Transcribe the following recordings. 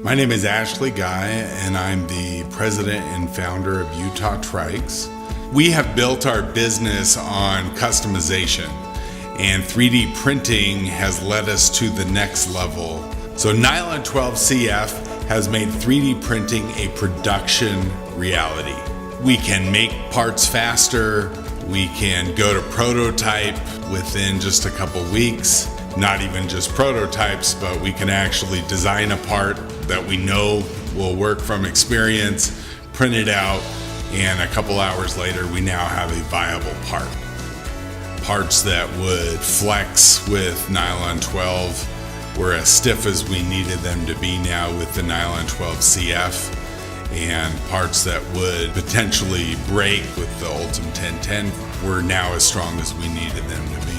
My name is Ashley Guy, and I'm the president and founder of Utah Trikes. We have built our business on customization, and 3D printing has led us to the next level. So Nylon 12 CF has made 3D printing a production reality. We can make parts faster. We can go to prototype within just a couple weeks. Not even just prototypes, but we can actually design a part that we know will work from experience, print it out, and a couple hours later we now have a viable part. Parts that would flex with Nylon 12 were as stiff as we needed them to be now with the Nylon 12 CF, and parts that would potentially break with the Ultim 1010 were now as strong as we needed them to be.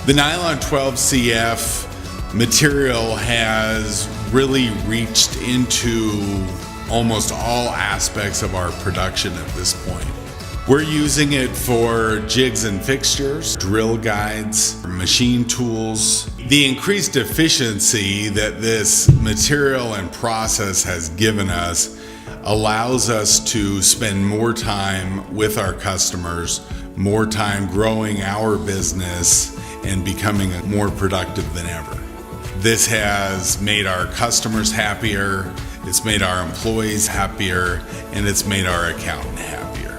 The Nylon 12 CF material has really reached into almost all aspects of our production at this point. We're using it for jigs and fixtures, drill guides, machine tools. The increased efficiency that this material and process has given us allows us to spend more time with our customers, more time growing our business and becoming more productive than ever. This has made our customers happier, it's made our employees happier, and it's made our accountant happier.